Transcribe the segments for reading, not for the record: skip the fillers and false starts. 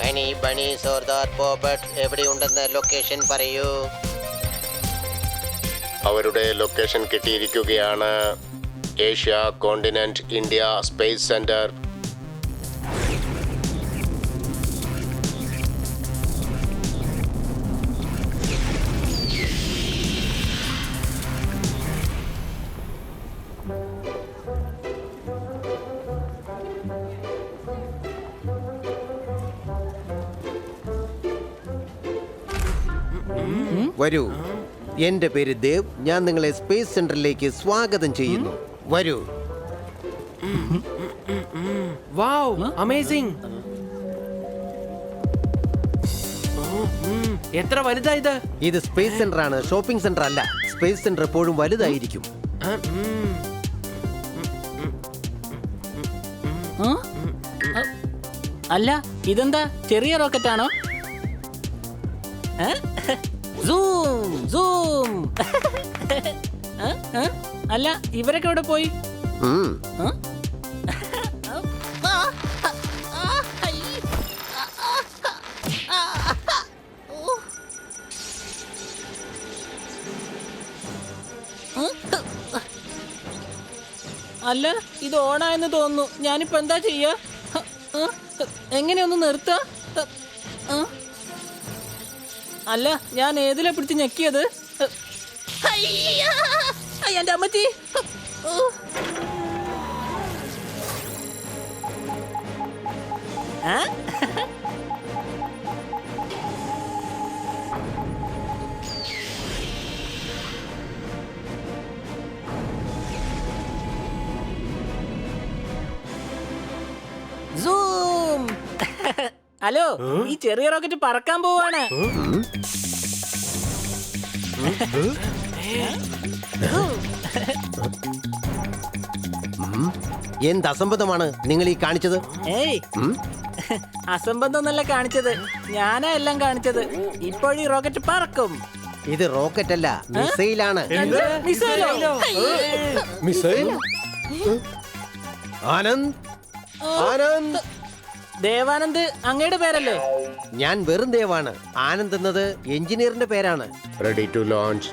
Honey bunny Sardar poppet എവിടെയുണ്ടെന്ന് location പറയൂ. അവരുടെ ലൊക്കേഷൻ കിട്ടിയിരിക്കുകയാണ്. Asia continent, India, space centre. വരൂ, എന്റെ പേര് ദേവ്. ഞാൻ നിങ്ങളെ സ്പേസ് സെന്ററിലേക്ക് സ്വാഗതം ചെയ്യുന്നു. വരൂ. വാവ്, അമേസിംഗ്. എത്ര വലുതാ ഇത്? ഇത് സ്പേസ് സെന്റർ ആണ്, ഷോപ്പിംഗ് സെന്റർ അല്ല. സ്പേസ് സെന്റർ എപ്പോഴും വലുതായിരിക്കും. അല്ല, ഇതെന്താ ചെറിയ റോക്കറ്റ് ആണോ? Zoom zoom. അല്ല, ഇവരൊക്കെ എവിടെ പോയി? അല്ല, ഇത് ഓണായെന്ന് തോന്നുന്നു. ഞാനിപ്പോ എന്താ ചെയ്യാ? എങ്ങനെയൊന്ന് നിർത്താ? അല്ല, ഞാൻ ഏതിലാ പിടിച്ച് ഞെക്കിയത്? എന്റെ അമ്മച്ചി. സൂം. ഹലോ, ഈ ചെറിയ റോക്കറ്റ് പറക്കാൻ പോവാണ്. എന്ത് അസംബന്ധമാണ് നിങ്ങൾ ഈ കാണിച്ചത്? ഏയ്, അസംബന്ധം എന്നല്ല കാണിച്ചത്, ഞാനാ എല്ലാം കാണിച്ചത്. ഇപ്പോഴീ റോക്കറ്റ് പറക്കും. ഇത് റോക്കറ്റ് അല്ല, മിസൈലാണ്. മിസൈലോ? മിസൈൽ? ആനന്ദ്, ആനന്ദ്. ദേവാനന്ദ് അങ്ങയുടെ പേരല്ലേ? ഞാൻ വെറും ദേവാണ്. ആനന്ദ് എന്നത് എഞ്ചിനീയറിന്റെ പേരാണ്. Ready to launch.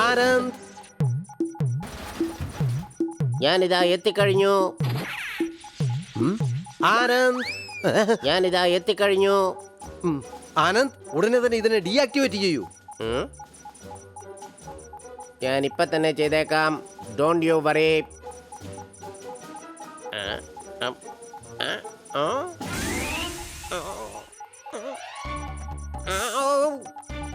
ആനന്ദ്, ഞാനിതാ എത്തിക്കഴിഞ്ഞു. ആനന്ദ്, ഞാനിതാ എത്തിക്കഴിഞ്ഞു. ആനന്ദ്, ഉടനെ തന്നെ ഇതിനെ ഡീആക്ടിവേറ്റ് ചെയ്യൂ. ഞാൻ ഇപ്പൊ തന്നെ ചെയ്തേക്കാം. Don't you worry.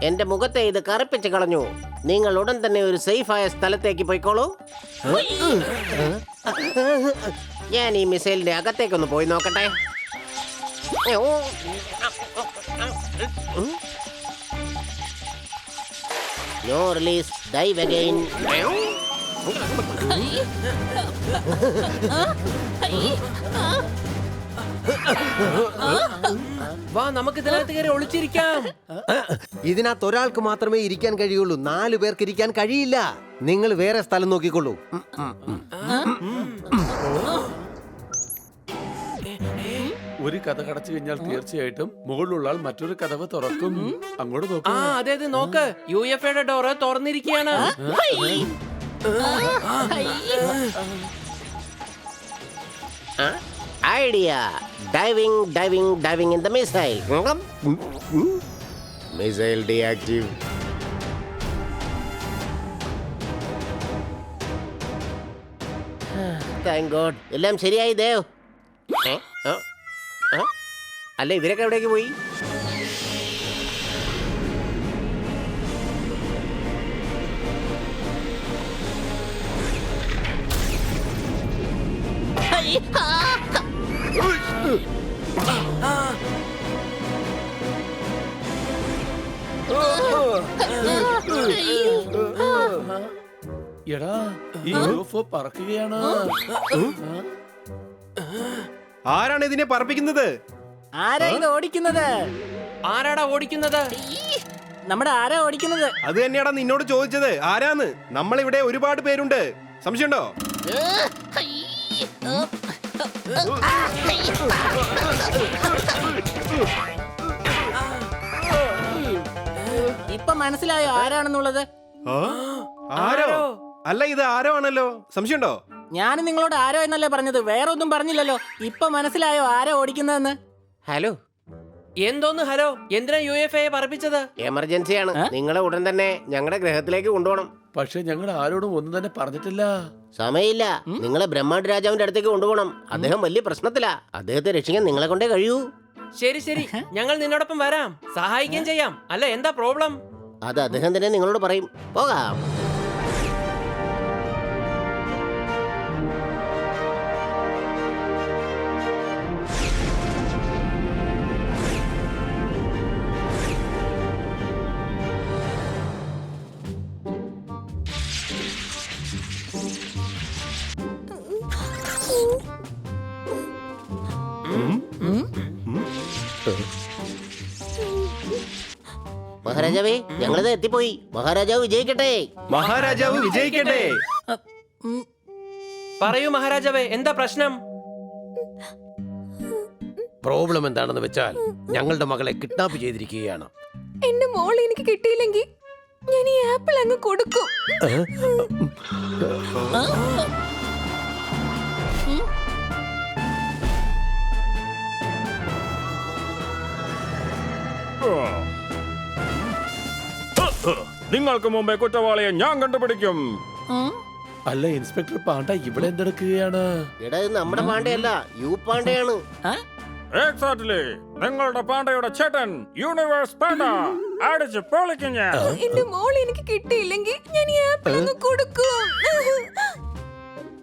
എന്റെ മുഖത്തെ ഇത് കറുപ്പിച്ച് കളഞ്ഞു. നിങ്ങൾ ഉടൻ തന്നെ ഒരു സേഫായ സ്ഥലത്തേക്ക് പോയിക്കോളൂ. ഞാൻ ഈ മിസൈലിന്റെ അകത്തേക്കൊന്ന് പോയി നോക്കട്ടെ. No release, dive again. വാ, നമുക്ക് ഇതിനകത്ത് കയറി ഒളിച്ചിരിക്കാം. ഇതിനകത്ത് ഒരാൾക്ക് മാത്രമേ ഇരിക്കാൻ കഴിയുള്ളൂ. 4 പേർക്ക് ഇരിക്കാൻ കഴിയില്ല. നിങ്ങൾ വേറെ സ്ഥലം നോക്കിക്കൊള്ളൂ. ഒരു കഥ കടച്ചു കഴിഞ്ഞാൽ തീർച്ചയായിട്ടും മുകളിലുള്ള ആൾ മറ്റൊരു കഥവ് തുറക്കും. അങ്ങോട്ട് നോക്കും. അതെ, നോക്ക്, UFOയുടെ ഡോറ് തുറന്നിരിക്കുകയാണ്. Idea, diving diving diving in the missile. Missile deactive. Thank god, എല്ലാം ശരിയായി ദേവ്. അല്ല, ഇവരൊക്കെ എവിടേക്ക് പോയി? എടാ, ഈ UFO പറക്കുകയാണ്. ആരാണ് ഇതിനെ പറപ്പിക്കുന്നത്? ആരാ ഇത് ഓടിക്കുന്നത്? ആരാടാ ഓടിക്കുന്നത്? നമ്മുടെ ആരാ ഓടിക്കുന്നത്? അത് തന്നെയാടാ നിന്നോട് ചോദിച്ചത്, ആരാന്ന്. നമ്മളിവിടെ ഒരുപാട് പേരുണ്ട്. സംശയമുണ്ടോ? മനസ്സിലായോ ആരാണെന്നുള്ളത്? ആരോ? അല്ല, ഇത് ആരോ ആണല്ലോ. സംശയമുണ്ടോ? ഞാൻ നിങ്ങളോട് ആരോ എന്നല്ലേ പറഞ്ഞത്, വേറെ ഒന്നും പറഞ്ഞില്ലല്ലോ. ഇപ്പൊ മനസ്സിലായോ ആരോ ഓടിക്കുന്നതെന്ന്? ഹലോ, എന്തോന്ന് ഹലോ? എന്തിനാ UFA പറപ്പിച്ചത്? എമർജൻസിയാണ്. നിങ്ങളെ ഉടൻ തന്നെ ഞങ്ങളുടെ ഗ്രഹത്തിലേക്ക് കൊണ്ടുപോകണം. പക്ഷെ ഞങ്ങൾ ആരോടും ഒന്നും തന്നെ പറഞ്ഞിട്ടില്ല. സമയമില്ല. നിങ്ങളെ ബ്രഹ്മാണ്ട് രാജാവിന്റെ അടുത്തേക്ക് കൊണ്ടുപോകണം. അദ്ദേഹം വലിയ പ്രശ്നത്തിലാ. അദ്ദേഹത്തെ രക്ഷിക്കാൻ നിങ്ങളെ കൊണ്ടേ കഴിയൂ. ശരി ശരി, ഞങ്ങൾ നിന്നോടൊപ്പം വരാം, സഹായിക്കുകയും ചെയ്യാം. അല്ല, എന്താ പ്രോബ്ലം? അത് അദ്ദേഹം തന്നെ നിങ്ങളോട് പറയും. പോകാം. മഹാരാജാവേ, ഞങ്ങളിത് എത്തിപ്പോയി. മഹാരാജാവ് വിജയിക്കട്ടെ. മഹാരാജാവ് വിജയിക്കട്ടെ. പറയൂ മഹാരാജാവേ, എന്താ പ്രശ്നം? പ്രോബ്ലം എന്താണെന്ന് വെച്ചാൽ ഞങ്ങളുടെ മകളെ കിഡ്നാപ്പ് ചെയ്തിരിക്കുകയാണ്. എന്റെ മോൾ എനിക്ക് കിട്ടിയില്ലെങ്കിൽ ഞാൻ ഈ ആപ്പിൾ അങ്ങ് കൊടുക്കും. നിങ്ങൾക്ക് മുമ്പേ കുറ്റവാളിയെ ഞാൻ കണ്ടുപിടിക്കും. അല്ല ഇൻസ്പെക്ടർ പാണ്ഡ ഇവിടെ എന്തെടുക്കുകയാണ്? എടാ, ഇത് നമ്മുടെ പാണ്ഡയല്ല, യു പാണ്ഡയാണ്. എക്സാക്ട്ലി, നിങ്ങളുടെ പാണ്ഡയുടെ ചേട്ടൻ യൂണിവേഴ്സ് പാണ്ഡ. അടിച്ച് പൊളിക്കും ഞാൻ. എന്റെ മോൾ എനിക്ക് കിട്ടിയില്ലെങ്കിൽ ഞാൻ ഈ ആപ്പിൾ അങ്ങ് കൊടുക്കും.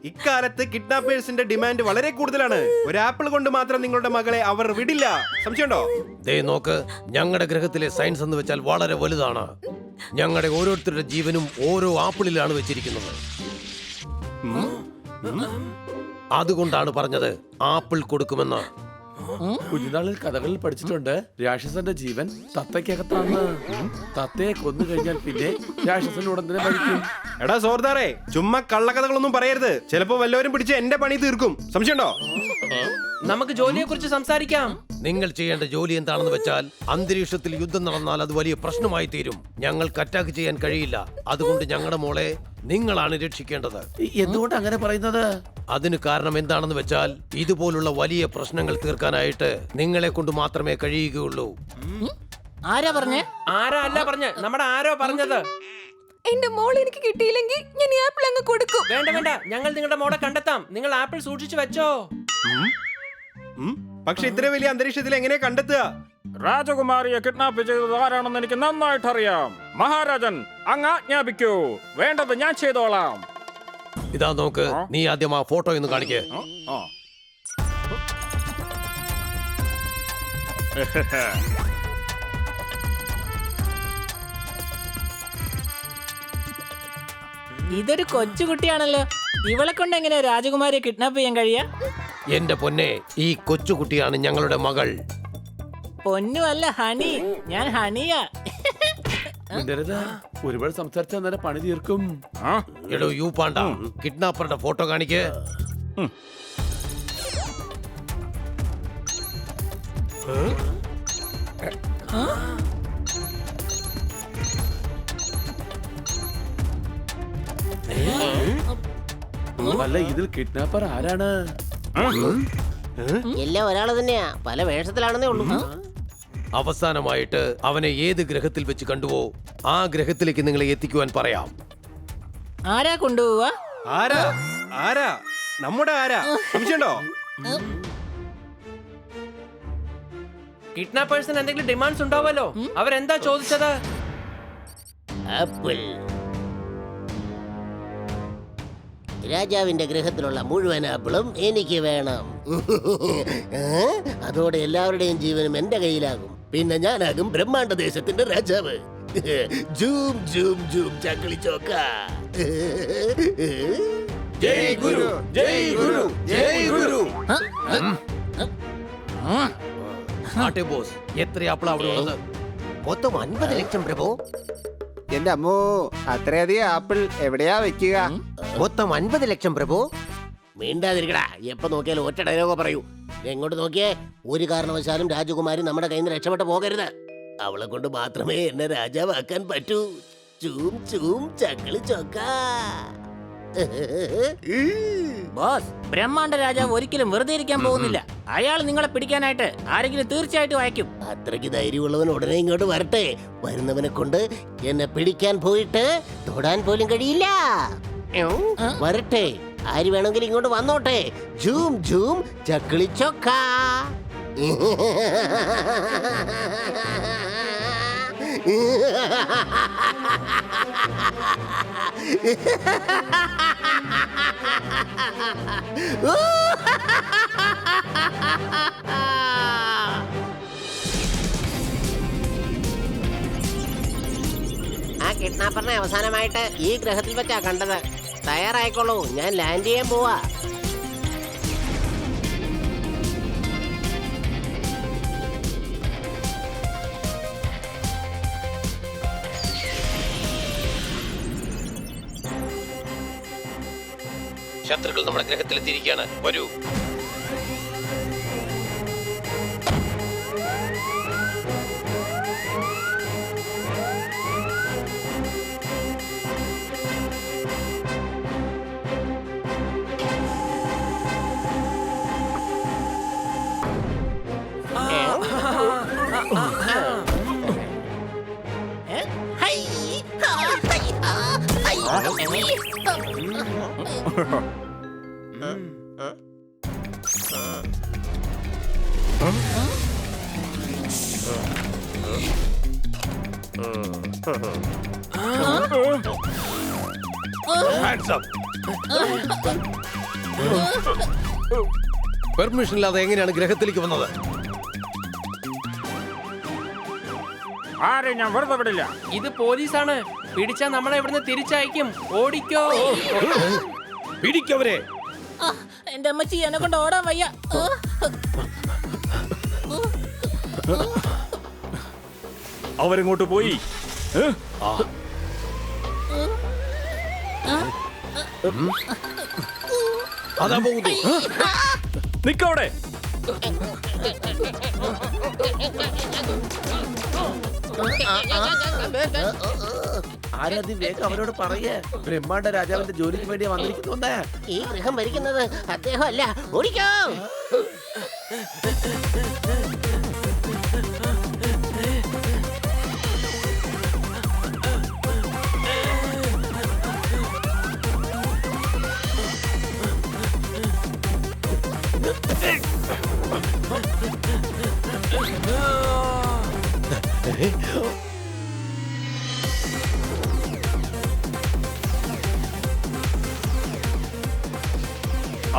ഇക്കാലത്ത് കിഡ്നാപ്പേഴ്സിന്റെ ഡിമാൻഡ് വളരെ കൂടുതലാണ്. ഒരു ആപ്പിൾ കൊണ്ട് മാത്രം നിങ്ങളുടെ മകളെ അവർ വിടില്ല. സംശയമുണ്ടോ? ദേ നോക്ക്, ഞങ്ങളുടെ ഗ്രഹത്തിലെ സയൻസ് എന്ന് വെച്ചാൽ വളരെ വലുതാണ്. ഞങ്ങളുടെ ഓരോരുത്തരുടെ ജീവനും ഓരോ ആപ്പിളിലാണ് വെച്ചിരിക്കുന്നത്. അതുകൊണ്ടാണ് പറഞ്ഞത് ആപ്പിൾ കൊടുക്കുമെന്ന്. കുഞ്ഞുനാളിൽ കഥകളിൽ പഠിച്ചിട്ടുണ്ട്, രാക്ഷസന്റെ ജീവൻ തത്തയ്ക്കകത്താണ്. തത്തയെ കൊന്നു കഴിഞ്ഞാൽ പിന്നെ രാക്ഷസൻ ഉടൻ തന്നെ മരിക്കും. എടാ സോർദാറേ, ചുമ്മാ കള്ളക്കഥകളൊന്നും പറയരുത്. ചിലപ്പോ വല്ലവരും പിടിച്ച് എന്റെ പണി തീർക്കും. സംശയമുണ്ടോ? നമുക്ക് ജോലിയെ കുറിച്ച് സംസാരിക്കാം. നിങ്ങൾ ചെയ്യേണ്ട ജോലി എന്താണെന്ന് വെച്ചാൽ അന്തരീക്ഷത്തിൽ യുദ്ധം നടന്നാൽ അത് വലിയ പ്രശ്നമായി തീരും. ഞങ്ങൾക്ക് അറ്റാക്ക് ചെയ്യാൻ കഴിയില്ല. അതുകൊണ്ട് ഞങ്ങളുടെ മോളെ നിങ്ങളാണ് രക്ഷിക്കേണ്ടത്. എന്തുകൊണ്ട് അങ്ങനെ പറയുന്നത്? അതിന് കാരണം എന്താണെന്ന് വെച്ചാൽ ഇതുപോലുള്ള വലിയ പ്രശ്നങ്ങൾ തീർക്കാനായിട്ട് നിങ്ങളെ കൊണ്ട് മാത്രമേ കഴിയുകയുള്ളൂ. ആരാ പറഞ്ഞേ? ആരാ അല്ല പറഞ്ഞ്, നമ്മുടെ ആരോ പറഞ്ഞത്. എന്റെ മോൾ എനിക്ക് കിട്ടിയില്ലെങ്കിൽ ഞാൻ ഈ ആപ്പിൾ അങ്ങ് കൊടുക്കും. വേണ്ട വേണ്ട, ഞങ്ങൾ നിങ്ങളുടെ മോളെ കണ്ടെത്താം. നിങ്ങൾ ആപ്പിൾ സൂക്ഷിച്ചു വെച്ചോ. പക്ഷെ ഇത്ര വലിയ അന്തരീക്ഷത്തിൽ എങ്ങനെ കണ്ടെത്തുക? രാജകുമാരിയെ കിഡ്നാപ്പ് ചെയ്തത് ആരാണെന്ന് എനിക്ക് നന്നായിട്ട് അറിയാം. മഹാരാജൻ അങ്ങ് ആജ്ഞാപിക്കൂ, വേണ്ടത് ഞാൻ ചെയ്തോളാം. ഇതാ നോക്ക്, നീ ആദ്യം ആ ഫോട്ടോ ഒന്ന് കാണിക്കേ. ഇതൊരു കൊച്ചുകുട്ടിയാണല്ലോ. ഇവളെ കൊണ്ട് എങ്ങനെയാ രാജകുമാരിയെ കിഡ്നാപ്പ് ചെയ്യാൻ കഴിയാ? എന്റെ പൊന്നെ, ഈ കൊച്ചുകുട്ടിയാണ് ഞങ്ങളുടെ മകൾ. പൊന്നു അല്ല, ഹണി. ഞാൻ ഹണിയാ. മിണ്ടരുത്, ഒരുപാട് സംസാരിച്ചാൽ നേരെ പണി തീർക്കും. എടോ യു പാണ്ട, കിഡ്നാപ്പറുടെ ഫോട്ടോ കാണിക്കേ. അല്ല, ഇതിൽ കിഡ്നാപ്പർ ആരാണ്? എല്ലാം ഒരാള് തന്നെയാ, പല വേഷത്തിലാണെന്നേ ഉള്ളൂ. അവസാനമായിട്ട് അവനെ ഏത് ഗ്രഹത്തിൽ വെച്ച് കണ്ടുവോ ആ ഗ്രഹത്തിലേക്ക് നിങ്ങളെ എത്തിക്കുവാൻ പറയാം. ആരാ കൊണ്ടുപോവാ? ആരാ? ആരാ? നമ്മുടെ ആരാ? സംശയമുണ്ടോ? കിഡ്നാപ്പേഴ്സിന് എന്തെങ്കിലും ഡിമാൻഡ്സ് ഉണ്ടാവുമല്ലോ. അവരെന്താ ചോദിച്ചത്? ആപ്പിൾ. രാജാവിന്റെ ഗ്രഹത്തിലുള്ള മുഴുവൻ ആപ്പിളും എനിക്ക് വേണം. അതോടെ എല്ലാവരുടെയും ജീവനും എന്റെ കയ്യിലാകും. പിന്നെ ഞാനാകും ബ്രഹ്മാണ്ഡ ദേശത്തിന്റെ രാജാവ്. ജൂം ജൂം ജൂം ചക്കളി ചോക്ക. ജയ് ഗുരു, ജയ് ഗുരു, ജയ് ഗുരു. ആട്ടെ ബോസ്, എത്ര ആപ്പിൾ അവിടെ ഉള്ളത്? മൊത്തം 50 ലക്ഷം പ്രഭു. എന്റെ അമ്മോ, അത്രയധികം ആപ്പിൾ എവിടെയാ വെക്കുക? മൊത്തം 50 ലക്ഷം പ്രഭു. മിണ്ടാതിരിക്കടാ, എപ്പോ നോക്കിയാലും ഒറ്റ ഡയലോഗ് പറയൂ. എങ്ങോട്ട് നോക്കിയേ, ഒരു കാരണവശാലും രാജകുമാരി നമ്മുടെ കയ്യിൽ നിന്ന് രക്ഷപ്പെട്ട് പോകരുത്. അവളെ കൊണ്ട് മാത്രമേ എന്നെ രാജാവാക്കാൻ പറ്റൂ. ചൂം ചൂം ചക്കിളി ചൊക്ക. ബോസ്, ബ്രഹ്മാണ്ഡ രാജാവ് ഒരിക്കലും വെറുതെ ഇരിക്കാൻ പോകുന്നില്ല. അയാൾ നിങ്ങളെ പിടിക്കാനായിട്ട് ആരെങ്കിലും തീർച്ചയായിട്ടും അയക്കും. അത്രയ്ക്ക് ധൈര്യമുള്ളവൻ ഉടനെ ഇങ്ങോട്ട് വരട്ടെ. വരുന്നവനെ കൊണ്ട് എന്നെ പിടിക്കാൻ പോയിട്ട് തൊടാൻ പോലും കഴിയില്ല. വരട്ടെ, ആര് വേണമെങ്കിലും ഇങ്ങോട്ട് വന്നോട്ടെ. ജൂം ജൂം ചക്കിളി ചൊക്ക. ആ കിഡ്നാപ്പറിനെ അവസാനമായിട്ട് ഈ ഗ്രഹത്തിൽ വെച്ചാ കണ്ടത്. തയ്യാറായിക്കോളൂ, ഞാൻ ലാൻഡ് ചെയ്യാൻ പോവാ. ശത്രുക്കൾ നമ്മുടെ ഗ്രഹത്തിലെത്തിയിരിക്കുകയാണ്. വരൂ. പെർമിഷൻ ഇല്ലാതെ എങ്ങനെയാണ് ഗ്രഹത്തിലേക്ക് വന്നത്? ആരെ ഞാൻ വെറുതെ വിടില്ല. ഇത് പോലീസാണ്. പിടിച്ചാ നമ്മളെ ഇവിടുന്ന് തിരിച്ചയക്കും. ഓടിക്കോ. പിടിക്കവരെ. എന്റെ അമ്മച്ചി, എന്നെ കൊണ്ട് ഓടാൻ വയ്യ. അവരെങ്ങോട്ട് പോയി? അതാ പോകുന്നു. നിക്കവിടെ. ആരതി വേഗം അവരോട് പറയേ, ബ്രഹ്മാണ്ഡ രാജാവിന്റെ ജോലിക്ക് വേണ്ടി വന്നിരിക്കുന്നു. ഈ ഗ്രഹം ഭരിക്കുന്നത് അദ്ദേഹം അല്ല. ഓടിക്കോ.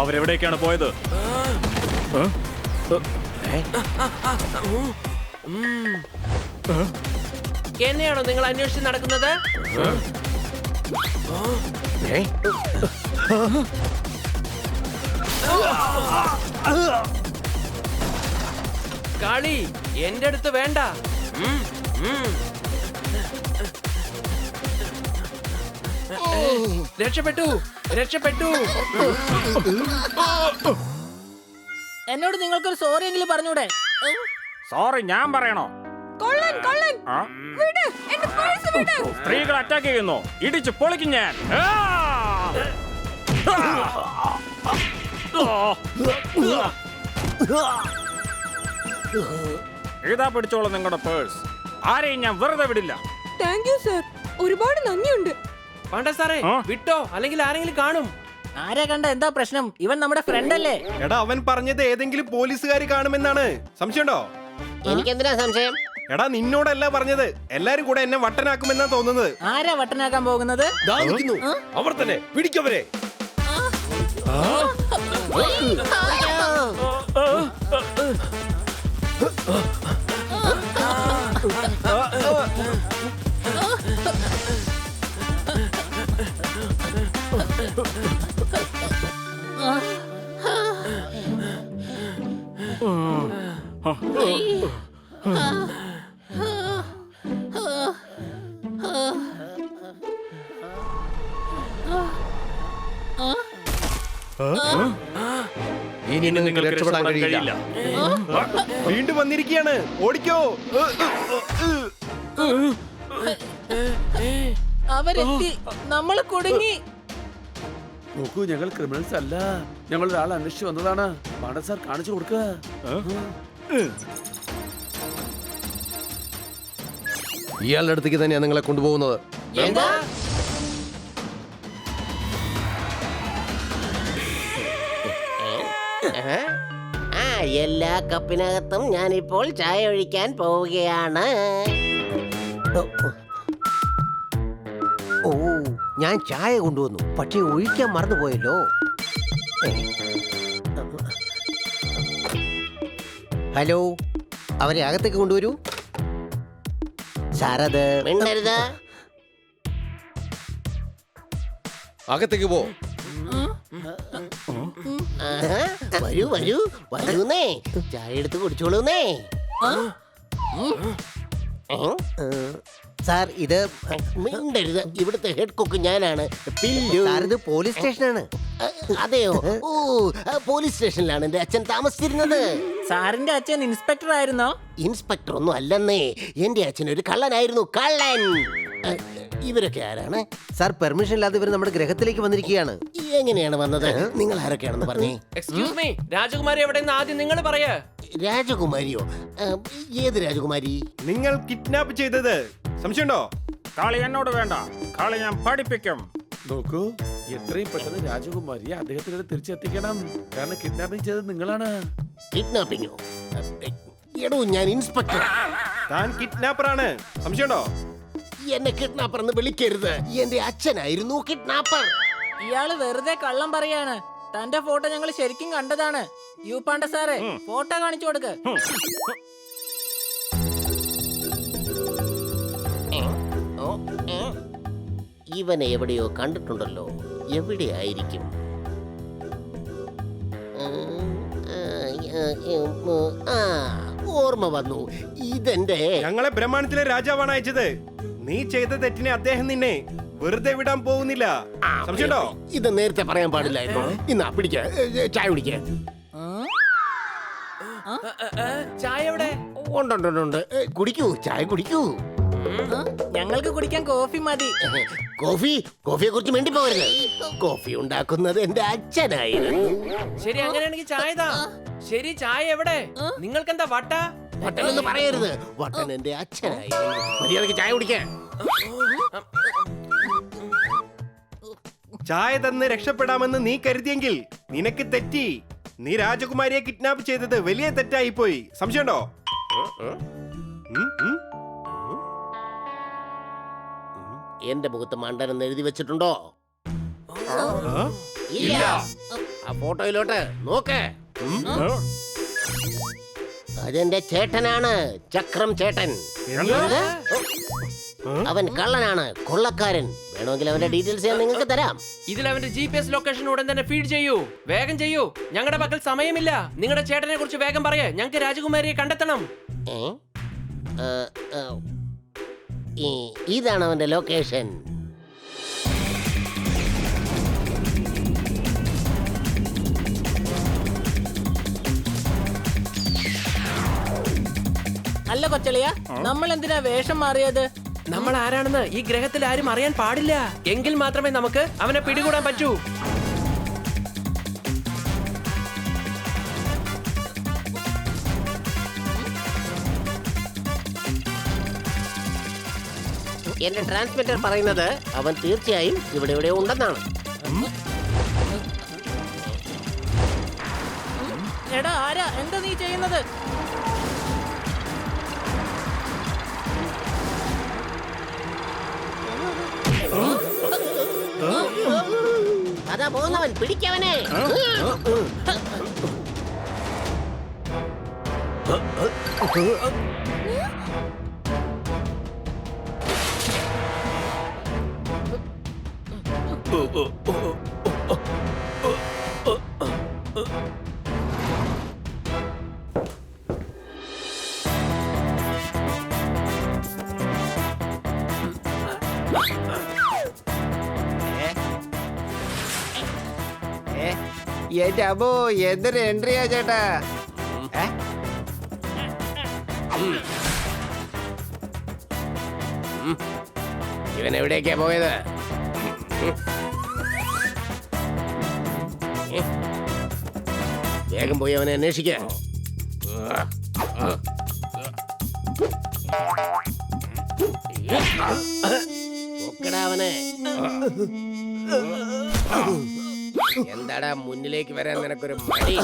അവരെവിടേക്കാണ് പോയത്? എന്നെയാണോ നിങ്ങൾ അന്വേഷിച്ച് നടക്കുന്നത്? കളി എന്റെ അടുത്ത് വേണ്ട. രക്ഷപ്പെട്ടു, രക്ഷപ്പെട്ടു. എന്നോട് നിങ്ങൾക്കൊരു സോറി എങ്കിലും പറഞ്ഞൂടെ? സോറി ഞാൻ പറയണോ? കൊള്ളൻ കൊള്ളൻ, ആ? വിട്, എന്റെ പേഴ്സ് വിട്. സ്ത്രീകൾ അറ്റാക്ക് ചെയ്യുന്നു. ഇടിച്ച് പൊളിക്കും ഞാൻ. ഇതാ പിടിച്ചോളൂ നിങ്ങളുടെ പേഴ്സ്. ആരെയും ഞാൻ വെറുതെ വിടില്ല. താങ്ക് യു സർ, ഒരുപാട് നന്ദിയുണ്ട്. വേണ്ട സാറേ, ആ? വിട്ടോ, അല്ലെങ്കിൽ ആരെങ്കിലും കാണും. ആരെ കണ്ട എന്താ പ്രശ്നം? ഇവൻ നമ്മുടെ ഫ്രണ്ട് അല്ലേ? എടാ, അവൻ പറഞ്ഞത് ഏതെങ്കിലും പോലീസുകാർ കാണുമെന്നാണ്. സംശയമുണ്ടോ? എനിക്കെന്തിനാ സംശയം? എടാ, നിന്നോടല്ല പറഞ്ഞത്. എല്ലാരും കൂടെ എന്നെ വട്ടനാക്കുമെന്നാ തോന്നുന്നത്. ആരാ വട്ടനാക്കാൻ പോകുന്നത്? ദാ നിൽക്കുന്നു. അവർ തന്നെ. പിടിക്കവരെ. ഇനി ഇനി നിങ്ങൾക്ക് രക്ഷപ്പെടാൻ കഴിയില്ല. വീണ്ടും വന്നിരിക്കുകയാണ്, ഓടിക്കോ. അവരെത്തി, നമ്മള് കുടുങ്ങി. നോക്കൂ, ഞങ്ങൾ ക്രിമിനൽസ് അല്ല, ഞങ്ങൾ ഒരാളെ അന്വേഷിച്ച് വന്നതാണ്. പാണ്ഡ സാർ കാണിച്ചു കൊടുക്കുക. ഇയാളുടെ അടുത്തേക്ക് തന്നെയാണ് നിങ്ങളെ കൊണ്ടുപോകുന്നത്. എന്താ? ആ എല്ലാ കപ്പിനകത്തും ഞാനിപ്പോൾ ചായ ഒഴിക്കാൻ പോവുകയാണ്. ഓ, ഞാൻ ചായ കൊണ്ടുവന്നു, പക്ഷെ ഒഴിക്കാൻ മറന്നുപോയല്ലോ. ഹലോ, അവരെ അകത്തേക്ക് കൊണ്ടുവരൂ. സാറത് മിണ്ടരുത്. അകത്തേക്ക് പോ. ആഹാ, വരൂ വരൂ വരൂന്നേ, ചായ എടുത്ത് കുടിച്ചോളൂന്നേ. സാർ, ഇത് മിണ്ടരുത്, ഇവിടുത്തെ ഹെഡ് കുക്ക് ഞാനാണ്. പില്ലു. സാർ, ഇത് പോലീസ് സ്റ്റേഷനാണ്. അതെയോ? ഓ, പോലീസ് സ്റ്റേഷനിലാണ് എന്റെ അച്ഛൻ താമസിച്ചിരുന്നത്. സാറിന്റെ അച്ഛൻ ഇൻസ്പെക്ടർ ആയിരുന്നോ? ഇൻസ്പെക്ടർ ഒന്നും അല്ലെന്നേ, എന്റെ അച്ഛൻ ഒരു കള്ളനായിരുന്നു, കള്ളൻ. ഇവരൊക്കെ ആരാണ്? സാർ, പെർമിഷൻ ഇല്ലാതെ ഇവർ നമ്മുടെ ഗ്രഹത്തിലേക്ക് വന്നിരിക്കുകയാണ്. എങ്ങനെയാണ് വന്നത്? നിങ്ങൾ ആരൊക്കെയാണെന്ന് പറഞ്ഞേ. എക്സ്ക്യൂസ് മീ, രാജകുമാരി എവിടെയെന്ന് ആദ്യം നിങ്ങൾ പറയാ. രാജകുമാരിയോ? ഏത് രാജകുമാരി? നിങ്ങൾ കിഡ്നാപ്പ് ചെയ്തത് സംശയമുണ്ടോ? കളി എന്നോട് വേണ്ട, കളി ഞാൻ പഠിപ്പിക്കും. നോക്കൂ, എത്രയും പെട്ടെന്ന് രാജകുമാരിയെ അദ്ദേഹത്തിന് തിരിച്ചെത്തിക്കണം. കാരണം കിഡ്നാപ്പിംഗ് ചെയ്തത് നിങ്ങളാണ്. കിഡ്നാപ്പിങ്ങോ? എടോ, ഞാൻ ഇൻസ്പെക്ടർ. താൻ കിഡ്നാപ്പറാണ്, സംശയമുണ്ടോ? എന്നെ കിഡ്നാപ്പർ എന്ന് വിളിക്കരുത്, എന്റെ അച്ഛനായിരുന്നു കിഡ്നാപ്പർ. ഇയാള് വെറുതെ കള്ളം പറയാണ്. തന്റെ ഫോട്ടോ ഞങ്ങൾ ശരിക്കും കണ്ടതാണ്. യു പാണ്ഡ സാറേ, ഫോട്ടോ കാണിച്ചു കൊടുക്ക്. ഇവനെ എവിടെയോ കണ്ടിട്ടുണ്ടല്ലോ, എവിടെയായിരിക്കും? ആ, ഓർമ്മ വന്നു, ഇതെന്റെ. ഞങ്ങളെ ബ്രഹ്മാണ്ടത്തിലെ രാജാവാണ് അയച്ചത്. നീ ചെയ്ത തെറ്റിനെ അദ്ദേഹം നിന്നെ വെറുതെ വിടാൻ പോകുന്നില്ല, സംശയമുണ്ടോ? ഇത് നേരത്തെ പറയാൻ പാടില്ലായിരുന്നു. ഇന്നാ പിടിക്ക, ചായ കുടിക്ക. ചായ എവിടെ? ഉണ്ട്, കുടിക്കൂ, ചായ കുടിക്കൂ. ഞങ്ങൾക്ക് കുടിക്കാൻ കോഫി മതി. കോഫിയെ കുറിച്ച് മിണ്ടി പോകരുത്. കോഫി ഉണ്ടാക്കുന്നത് എന്റെ അച്ഛനായിരുന്നു. ശരി, അങ്ങനെയാണെങ്കിൽ ചായ താ. ശരി, ചായ എവിടെ? നിങ്ങൾക്കെന്താ വട്ട? വട്ടനെന്ന് പറയരുത്, വട്ടൻ എന്റെ അച്ഛനായിരുന്നു. മര്യാദക്ക് ചായ കുടിക്കാൻ. ചായ തന്ന് രക്ഷപ്പെടാമെന്ന് നീ കരുതിയെങ്കിൽ നിനക്ക് തെറ്റി. നീ രാജകുമാരിയെ കിഡ്നാപ്പ് ചെയ്തത് വലിയ തെറ്റായി പോയി, സംശയമുണ്ടോ? എന്റെ മുഖത്ത് മണ്ടനെന്ന് എഴുതി വെച്ചിട്ടുണ്ടോ? ഇല്ല. ആ ഫോട്ടോയിലോട്ട് നോക്ക്. അതെന്റെ ചേട്ടനാണ്, ചക്രം ചേട്ടൻ. എന്ത്? അവൻ കള്ളനാണ്, കൊള്ളക്കാരൻ. വേണമെങ്കിൽ അവന്റെ ഡീറ്റെയിൽസ് ഞാൻ നിങ്ങൾക്ക് തരാം. ഇതിൽ അവന്റെ GPS ലൊക്കേഷൻ ഉടൻ തന്നെ ഫീഡ് ചെയ്യൂ. വേഗം ചെയ്യൂ, ഞങ്ങളുടെ പക്കൽ സമയമില്ല. നിങ്ങളുടെ ചേട്ടനെ കുറിച്ച് വേഗം പറയേ, ഞങ്ങൾക്ക് രാജകുമാരിയെ കണ്ടെത്തണം. ഇതാണ് അവന്റെ ലൊക്കേഷൻ. അല്ല കൊച്ചളിയ, നമ്മൾ എന്തിനാ വേഷം മാറിയത്? നമ്മൾ ആരാണെന്ന് ഈ ഗ്രഹത്തിൽ ആരും അറിയാൻ പാടില്ല. എങ്കിൽ മാത്രമേ നമുക്ക് അവനെ പിടികൂടാൻ പറ്റൂ. എന്റെ ട്രാൻസ്മിറ്റർ പറയുന്നത് അവൻ തീർച്ചയായും ഇവിടെ ഇവിടെ ഉണ്ടെന്നാണ്. എടാ ആരാ, എന്താ നീ ചെയ്യുന്നത്? അതാ പോകുന്നവൻ, പിടിക്കവനെ. എന്റെ അമ്മോ എന്തൊരു എൻട്രിയാ ചേട്ടാ. ഇവൻ എവിടേക്കാ പോയത്? വേഗം പോയി അവനെ അന്വേഷിക്കാം. അവനെ എന്താടാ മുന്നിലേക്ക് വരാൻ നിനക്കൊരു മടി?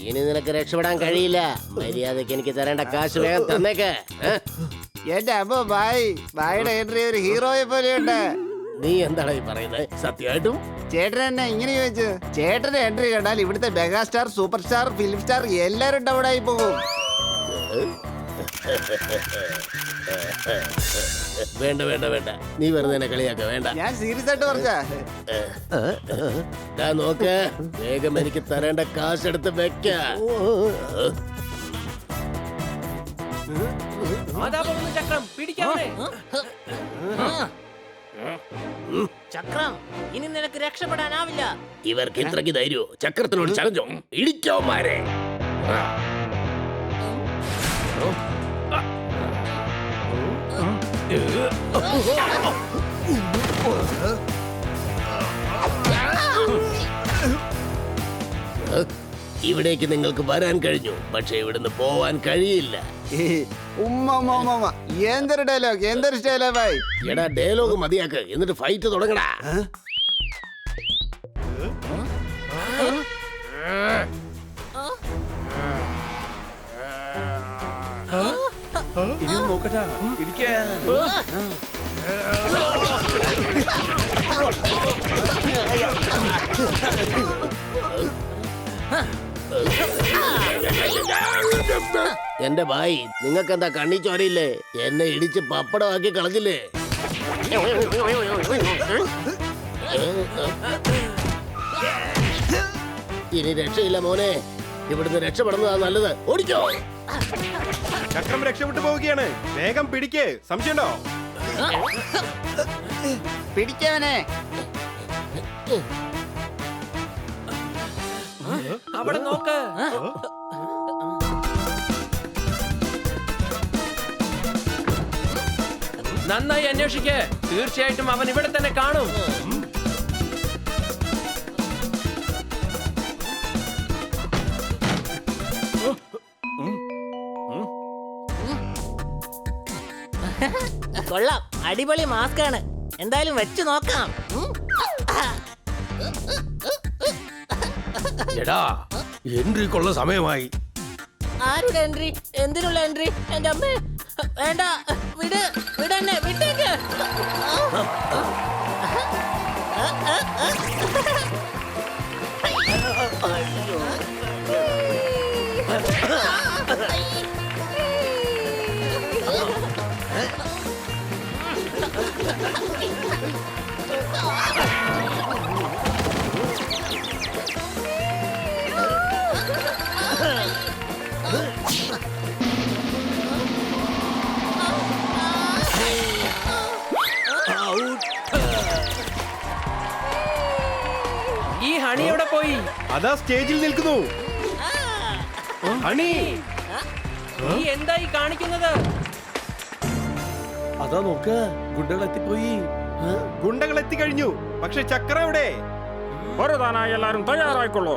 ഇനി നിനക്ക് രക്ഷപ്പെടാൻ കഴിയില്ല. മര്യാദക്ക് എനിക്ക് തരേണ്ട കാശ് വേഗം തന്നേക്ക്. എന്റെ അമ്മോ ബായിയുടെ എൻട്രി ഒരു ഹീറോയെ പോലെയുണ്ട്. നീ എന്താടാ ഈ പറയുന്നത്? സത്യമായിട്ടും ചേട്ടൻ എന്നെ ഇങ്ങനെ ചോദിച്ചു. ചേട്ടന്റെ എൻട്രി കണ്ടാൽ ഇവിടുത്തെ megastar, super star, film star എല്ലാരും ഡൗൺ ആയി പോകും. വേണ്ട വേണ്ട വേണ്ട, നീ വെറുതെ എന്നെ കളിയാക്ക. വേണ്ട, ഞാൻ സീരിയസ് ആയിട്ട് പറഞ്ഞ. നോക്ക്, വേഗം എനിക്ക് തരേണ്ട കാശെടുത്ത് വെക്ക. അതാ പോകുന്നു ചക്രം, പിടിക്കാവേ. ചക്രം, ഇനി നിനക്ക് രക്ഷപ്പെടാനാവില്ല. ഇവർക്ക് ഇത്രയ്ക്ക് ധൈര്യോ? ചക്രത്തിനോട് ചലഞ്ചോ? ഇടിക്കോമാരെ. ഇവിടേക്ക് നിങ്ങൾക്ക് വരാൻ കഴിഞ്ഞു, പക്ഷെ ഇവിടുന്ന് പോവാൻ കഴിയില്ല. എന്തൊരു ഡയലോഗ്, എന്തൊരു സ്റ്റൈലാ ഭായ്. എടാ ഡയലോഗ് മതിയാക്ക്, എന്നിട്ട് ഫൈറ്റ് തുടങ്ങടാ. ഇനി നോക്കട്ടാ, ഇരിക്കാൻ. എന്റെ ഭായി, നിങ്ങൾക്ക് എന്താ കണ്ണി ചോരയില്ലേ? എന്നെ ഇടിച്ച് പപ്പടമാക്കി കളഞ്ഞില്ലേ? ഇനി രക്ഷയില്ല മോനെ, ഇവിടുന്ന് രക്ഷപ്പെടുന്നതാ നല്ലത്. ഓടിക്കോ. ചക്രം രക്ഷപ്പെട്ടു പോവുകയാണ്. വേഗം പിടിക്ക്. സംശയമുണ്ടോ? പിടിക്കവനെ. അവിടെ നോക്ക്. നന്നായി അന്വേഷിക്ക്. തീർച്ചയായിട്ടും അവൻ ഇവിടെ തന്നെ കാണും. കൊള്ളാം, അടിപൊളി മാസ്ക് ആണ്. എന്തായാലും വെച്ച് നോക്കാം. എടാ, എൻട്രിക്കുള്ള സമയമായി. ആരുടെ എൻട്രി? എന്തിനുള്ള എൻട്രി? എന്റെ അമ്മേ, വേണ്ട, വിട്, വിടെന്നെ, വിട്ടേക്ക്. ഈ ഹണി എവിടെ പോയി? അതാ സ്റ്റേജിൽ നിൽക്കുന്നു. ഹണി, നീ എന്തായി കാണിക്കുന്നത്? അതാ നോക്ക്, ഗുണ്ടകൾ എത്തിപ്പോയി. ഗുണ്ടകൾ എത്തിക്കഴിഞ്ഞു. പക്ഷെ ചക്രം എവിടെ? പൊരുതാനായി എല്ലാരും തയ്യാറായിക്കൊള്ളൂ.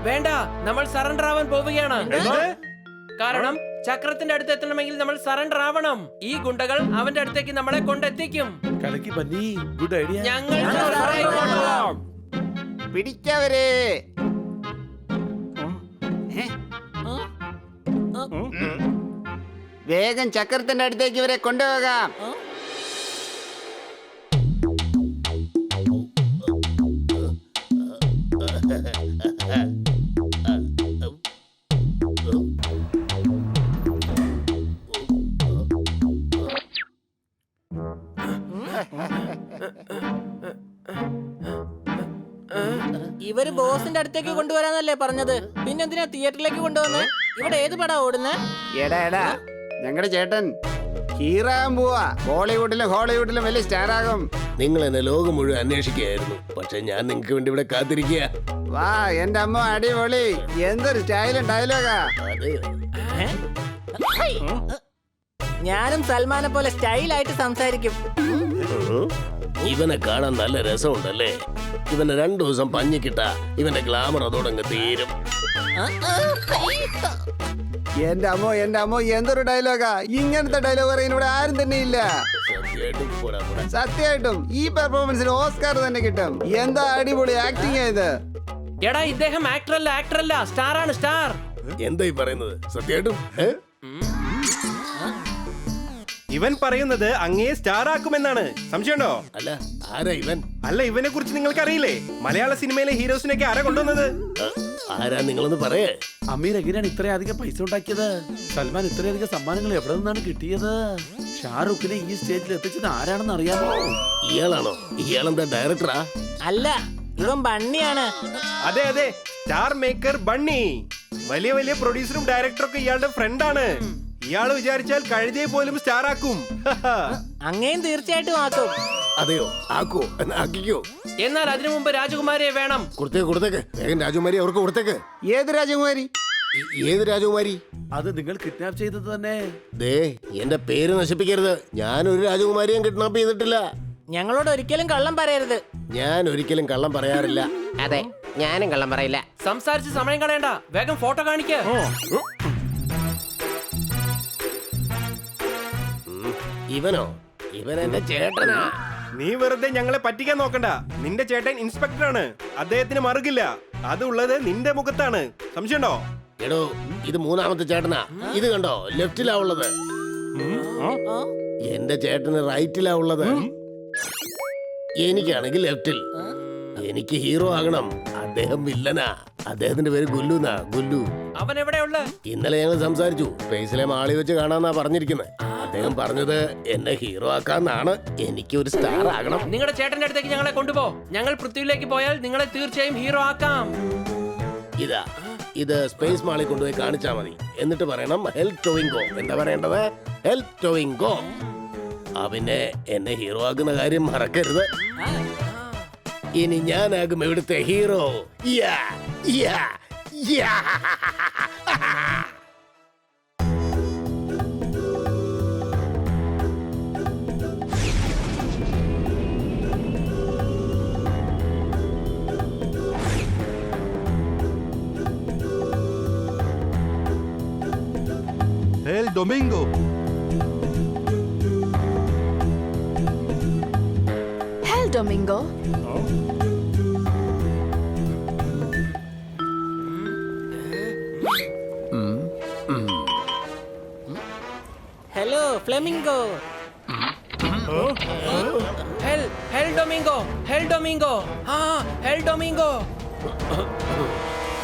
വേണ്ട, നമ്മൾ സറണ്ടർ ആവാൻ പോവുകയാണ്. കാരണം ചക്രത്തിന്റെ അടുത്ത് എത്തണമെങ്കിൽ നമ്മൾ സറണ്ടർ ആവണം. ഈ ഗുണ്ടകൾ അവന്റെ അടുത്തേക്ക് നമ്മളെ കൊണ്ടെത്തിക്കും. കലക്കി ബന്നി, ഗുഡ് ഐഡിയ. ഞങ്ങൾ surrender ആയിക്കൊള്ളാം. പിടിക്കവരെ. വേഗം ചക്രത്തിന്റെ അടുത്തേക്ക് ഇവരെ കൊണ്ടുപോകാം. ഇവര് ബോസിന്റെ അടുത്തേക്ക് കൊണ്ടുവരാന്നല്ലേ പറഞ്ഞത്? പിന്നെന്തിനാ തിയേറ്ററിലേക്ക് കൊണ്ടുവന്ന്? ഇവിടെ ഏത് പടാ ഓടുന്നേ? എടാ ഞങ്ങളുടെ ചേട്ടൻ ഹീറാൻ പോവാ. ബോളിവുഡിലും ഹോളിവുഡിലും വലിയ സ്റ്റാർ ആകും. നിങ്ങൾ എന്നെ ലോകം മുഴുവൻ അന്വേഷിക്കുകയായിരുന്നു, പക്ഷെ ഞാൻ നിങ്ങൾക്ക് വേണ്ടി ഇവിടെ കാത്തിരിക്കുക. വാ എന്റെ അമ്മ, അടിപൊളി. എന്തൊരു സ്റ്റൈലും ഡയലോഗാ. ഞാനും സൽമാനെ പോലെ സ്റ്റൈലായിട്ട് സംസാരിക്കും. ഇവനെ കാണാൻ നല്ല രസമുണ്ടല്ലേ? ഇവനെ 2 ദിവസം പഞ്ഞിക്കിട്ട ഇവന്റെ ഗ്ലാമർ അതോടങ്ങ് തീരും. എന്റെ അമ്മോ എന്തൊരു ഡയലോഗാ. ഇങ്ങനത്തെ ഡയലോഗ് പറയാൻ ഇവിടെ ആരും തന്നെ ഇല്ല. സത്യമായിട്ടും പോടാ പോടാ. സത്യമായിട്ടും ഈ പെർഫോമൻസിന് ഓസ്കാർ തന്നെ കിട്ടും. എന്താ അടിപൊളി ആക്ടിങ് ആയത്. എടാ ഇദ്ദേഹം ആക്ടറല്ല സ്റ്റാർ ആണ്, സ്റ്റാർ. എന്തായി പറയുന്നത്? സത്യമായിട്ടും ഇവൻ പറയുന്നത് അങ്ങയെ സ്റ്റാർ ആക്കുമെന്നാണ്. സംശയമുണ്ടോ? അല്ല, ആരാ ഇവൻ? അല്ല, ഇവനെ കുറിച്ച് നിങ്ങൾക്ക് അറിയില്ലേ? മലയാള സിനിമയിലെ ഹീറോസിനൊക്കെ ആരാ കൊണ്ടുവന്നത്? ആരാ നിങ്ങളൊന്ന് പറയേ. അമീർ എങ്ങനെയാണ് ഇത്രയധികം പൈസ ഉണ്ടാക്കിയത്? സൽമാൻ ഇത്രയധികം സമ്മാനങ്ങൾ എവിടെ നിന്നാണ് കിട്ടിയത്? ഷാറുഖിനെ ഈ സ്റ്റേജിൽ എത്തിച്ചത് ആരാണെന്ന് അറിയാമോ? ഇയാളാണോ? ഇയാളെന്താ ഡയറക്ടറാ? അല്ല, ഇവൻ ബണ്ണിയാണ്. അതെ, സ്റ്റാർ മേക്കർ ബണ്ണി. വലിയ വലിയ പ്രൊഡ്യൂസറും ഡയറക്ടറും ഒക്കെ ഇയാളുടെ ഫ്രണ്ടാണ്. ഇയാള് വിചാരിച്ചാൽ കഴുതിയെ പോലും സ്റ്റാർ ആക്കും. അങ്ങേയും തീർച്ചയായിട്ടും ആക്കും. അതെയോ? ആക്കോ? എന്നാ ആക്കിക്കോ. എന്നാൽ അതിനു മുമ്പ് രാജകുമാരിയെ വേണം. കൊടുത്തേക്ക് വേഗം രാജകുമാരി അവർക്ക് കൊടുത്തേക്ക്. ഏത് രാജകുമാരി? ഏത് രാജകുമാരി? അത് നിങ്ങൾ കിഡ്നാപ്പ് ചെയ്തത് തന്നെ. ദേ, എന്റെ പേര് നശിപ്പിക്കരുത്. ഞാനൊരു രാജകുമാരിയും കിഡ്നാപ്പ് ചെയ്തിട്ടില്ല. ഞങ്ങളോട് ഒരിക്കലും കള്ളം പറയരുത്. ഞാൻ ഒരിക്കലും കള്ളം പറയാറില്ല. അതെ, ഞാനും കള്ളം പറയില്ല. സംസാരിച്ച് സമയം കളയണ്ട, വേഗം ഫോട്ടോ കാണിക്ക. ഇവനോ? ഇവൻ എന്റെ ചേട്ടനാ. നീ വെറുതെ ഞങ്ങളെ പറ്റിക്കാൻ നോക്കണ്ട. നിന്റെ ചേട്ടൻ ഇൻസ്പെക്ടറാണ്. അദ്ദേഹത്തിന് മറുകില്ല. അതുള്ളത് നിന്റെ മുഖത്താണ്. സംശയമുണ്ടോ? എടോ, ഇത് 3ാമത്തെ ചേട്ടനാ. ഇത് കണ്ടോ, ലെഫ്റ്റിലാ ഉള്ളത്. എന്റെ ചേട്ടന് റൈറ്റിലാ ഉള്ളത്. എനിക്കാണെങ്കിൽ ലെഫ്റ്റിൽ. എനിക്ക് ഹീറോ ആകണം, അദ്ദേഹം വില്ലനാ. അദ്ദേഹത്തിന്റെ പേര് ഗുല്ലുന്നാ. ഗുല്ലു. അവൻ എവിടെയുള്ള? ഇന്നലെ ഞങ്ങൾ സംസാരിച്ചു. സ്പേസിലെ മാളി വെച്ച് കാണാന്നാ പറഞ്ഞിരിക്കുന്നത്. അദ്ദേഹം പറഞ്ഞത് എന്നെ ഹീറോ ആക്കാന്നാണ്. എനിക്ക് ഒരു സ്റ്റാർ ആകണം. നിങ്ങളുടെ ചേട്ടന്റെ അടുത്തേക്ക് ഞങ്ങളെ കൊണ്ടുപോ. ഞങ്ങൾ പൃഥ്വിയിലേക്ക് പോയാൽ നിങ്ങളെ തീർച്ചയായും ഹീറോ ആക്കാം. ഇതാ, ഇത് സ്പേസ് മാളിൽ കൊണ്ടുപോയി കാണിച്ചാ മതി. എന്നിട്ട് പറയണം ഹെൽപ് ടോയിങ് ഗോ. എന്താ പറയേണ്ടത്? Help towing go. പിന്നെ എന്നെ ഹീറോ ആക്കുന്ന കാര്യം മറക്കരുത്. ഇനി ഞാനാകും ഇവിടുത്തെ ഹീറോ. യാ യാ യാ. El domingo. El domingo. Hello flamingo. ഹെൽ ഡൊമിംഗോ. ഹെൽ ഡൊമിംഗോ.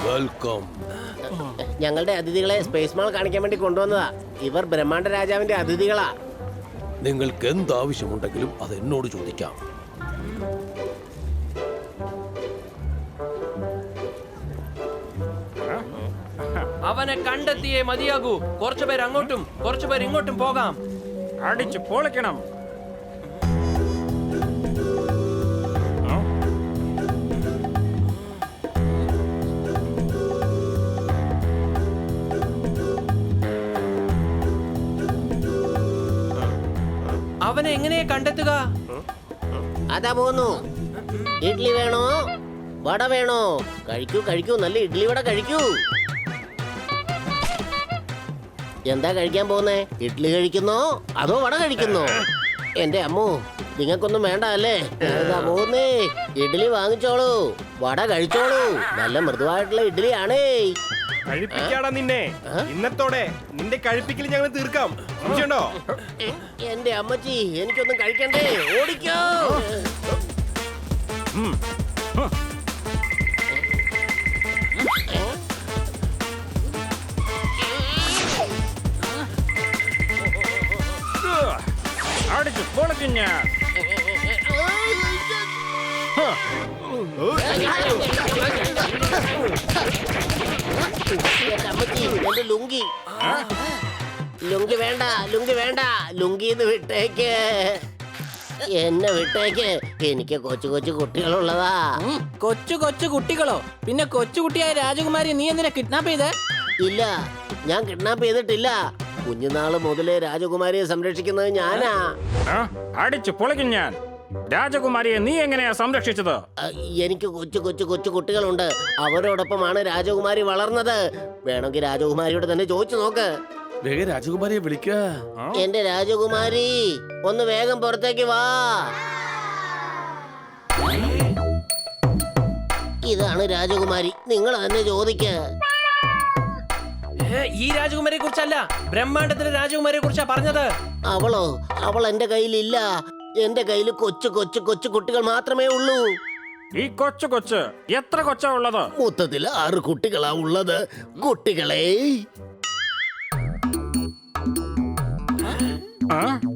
വെൽക്കം. ഞങ്ങളുടെ അതിഥികളെ സ്പേസ് മാൾ കാണിക്കാൻ വേണ്ടി കൊണ്ടുവന്നതാ. ഇവർ ബ്രഹ്മാണ്ഡ രാജാവിന്റെ അതിഥികളാ. നിങ്ങൾക്ക് എന്താവശ്യമുണ്ടെങ്കിലും അത് എന്നോട് ചോദിക്കാം. അവനെ കണ്ടെത്തിയേ മതിയാകൂ. കുറച്ചുപേർ അങ്ങോട്ടും കുറച്ചുപേർ ഇങ്ങോട്ടും പോകാം. അടിച്ചു പൊളിക്കണം. അവനെ എങ്ങനെയാ കണ്ടെത്തുക? അതാ പോന്നു. ഇഡ്ലി വേണോ? വട വേണോ? കഴിക്കൂ, നല്ല ഇഡ്ലി വട കഴിക്കൂ. എന്താ കഴിക്കാൻ പോന്നേ? ഇഡ്ലി കഴിക്കുന്നോ അതോ വട കഴിക്കുന്നോ? എന്റെ അമ്മു, നിങ്ങൾക്കൊന്നും വേണ്ട അല്ലേ? എന്താ പോന്നേ? ഇഡ്ലി വാങ്ങിച്ചോളൂ, വട കഴിച്ചോളൂ. നല്ല മൃദുവായിട്ടുള്ള ഇഡ്ലിയാണേ. കഴിപ്പിക്കാടാ നിന്നെ. ഇന്നത്തോടെ നിന്റെ കഴിപ്പിക്കൽ ഞങ്ങൾ തീർക്കാം. സംശയമുണ്ടോ? എന്റെ അമ്മച്ചി, എനിക്കൊന്നും കഴിക്കണ്ടേ? ഓടിക്കോ. അടിച്ചു പൊളിക്കും ഞാൻ. എന്റെ അമ്മച്ചി, എന്റെ ലുങ്കി. ലുങ്കി വേണ്ട, ലുങ്കി വേണ്ട, ലുങ്കിന്ന് വിട്ടേക്ക്. എന്നെ വിട്ടേക്ക്. എനിക്ക് കൊച്ചു കൊച്ചു കുട്ടികളുള്ളതാ. കൊച്ചു കൊച്ചു കുട്ടികളോ? പിന്നെ കൊച്ചുകുട്ടിയായ രാജകുമാരി നീ എന്തിനാ കിഡ്നാപ്പ് ചെയ്തേ? ഇല്ല, ഞാൻ കിഡ്നാപ്പ് ചെയ്തിട്ടില്ല. കുഞ്ഞുനാള് മുതലേ രാജകുമാരിയെ സംരക്ഷിക്കുന്നത് ഞാനാ. അടിച്ചു പൊളിക്കും ഞാൻ. രാജകുമാരിയെ നീ എങ്ങനെയാ സംരക്ഷിച്ചത്? എനിക്ക് കൊച്ചു കൊച്ചു കൊച്ചു കുട്ടികളുണ്ട്. അവരോടൊപ്പമാണ് രാജകുമാരി വളർന്നത്. വേണമെങ്കിൽ രാജകുമാരിയോട് തന്നെ ചോദിച്ചു നോക്ക്. വേഗം രാജകുമാരിയെ വിളിക്ക. എന്റെ രാജകുമാരി, ഒന്ന് വേഗം പുറത്തേക്ക് വാ. ഇതാണ് രാജകുമാരി, നിങ്ങൾ തന്നെ ചോദിക്ക. ഈ രാജകുമാരിയെ കുറിച്ചല്ല, ബ്രഹ്മാണ്ടത്തിലെ രാജകുമാരിയെ കുറിച്ചാ പറഞ്ഞത്. അവളോ? അവൾ എന്റെ കയ്യിലില്ല. എന്റെ കയ്യിൽ കൊച്ചു കൊച്ചു കൊച്ചു കുട്ടികൾ മാത്രമേ ഉള്ളൂ. ഈ കൊച്ചു കൊച്ച് എത്ര കൊച്ചാ ഉള്ളത്? മൊത്തത്തിൽ 6 കുട്ടികളാ ഉള്ളത്. കുട്ടികളെ,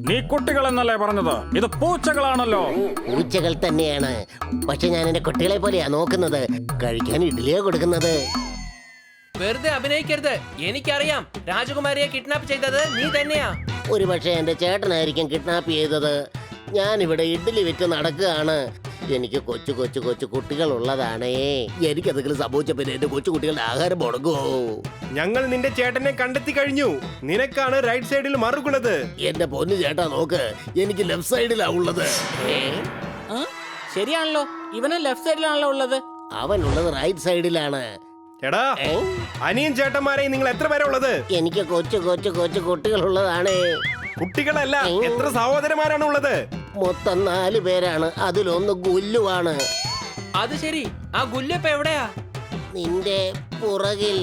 നീ കുട്ടികൾ എന്നല്ലേ പറഞ്ഞത്? ഇത് പൂച്ചകളാണല്ലോ. പൂച്ചകൾ തന്നെയാണ്, പക്ഷെ ഞാൻ എന്റെ കുട്ടികളെ പോലെയാ നോക്കുന്നത്. കഴിക്കാൻ ഇഡ്ഡലിയാ കൊടുക്കുന്നത്. വെറുതെ അഭിനയിക്കരുത്. എനിക്കറിയാം, രാജകുമാരിയെ കിഡ്നാപ്പ് ചെയ്തത് നീ തന്നെയാ. ഒരു പക്ഷെ എന്റെ ചേട്ടനായിരിക്കും കിഡ്നാപ്പ് ചെയ്തത്. ഞാൻ ഇവിടെ ഇഡ്ഡലി വിറ്റ് നടക്കുകയാണ്. എനിക്ക് കൊച്ചു കൊച്ചു കൊച്ചു കുട്ടികൾ ഉള്ളതാണേ. എനിക്കതെങ്കിലും സംഭവിച്ച പിന്നെ എന്റെ കൊച്ചു കുട്ടികളുടെ ആഹാരം മുടങ്ങുമോ? ഞങ്ങൾ നിന്റെ ചേട്ടനെ കണ്ടെത്തി കഴിഞ്ഞു. നിനക്കാണ് റൈറ്റ് സൈഡിൽ മറുകുള്ളത്. എന്റെ പൊന്നു ചേട്ടാ നോക്ക്, എനിക്ക് ലെഫ്റ്റ് സൈഡിലാ ഉള്ളത്. ശരിയാണല്ലോ, ഇവനും ലെഫ്റ്റ് സൈഡിലാണല്ലോ ഉള്ളത്. അവനുള്ളത് റൈറ്റ് സൈഡിലാണ്. എടാ, അനിയൻ ചേട്ടന്മാരെ നിങ്ങൾ എത്ര പേരാ ഉള്ളത്? എനിക്ക് കൊച്ചു കൊച്ചു കൊച്ചു കുട്ടികൾ ഉള്ളതാണേ. കുട്ടികളല്ല, എത്ര സഹോദരന്മാരാണ് ഉള്ളത്? മൊത്തം 4 പേരാണ്. അതിലൊന്ന് ഗുല്ലുവാണ്. അത് ശരി, ആ ഗുല്ലിപ്പ എവിടെയാ? നിന്റെ പുറകിൽ.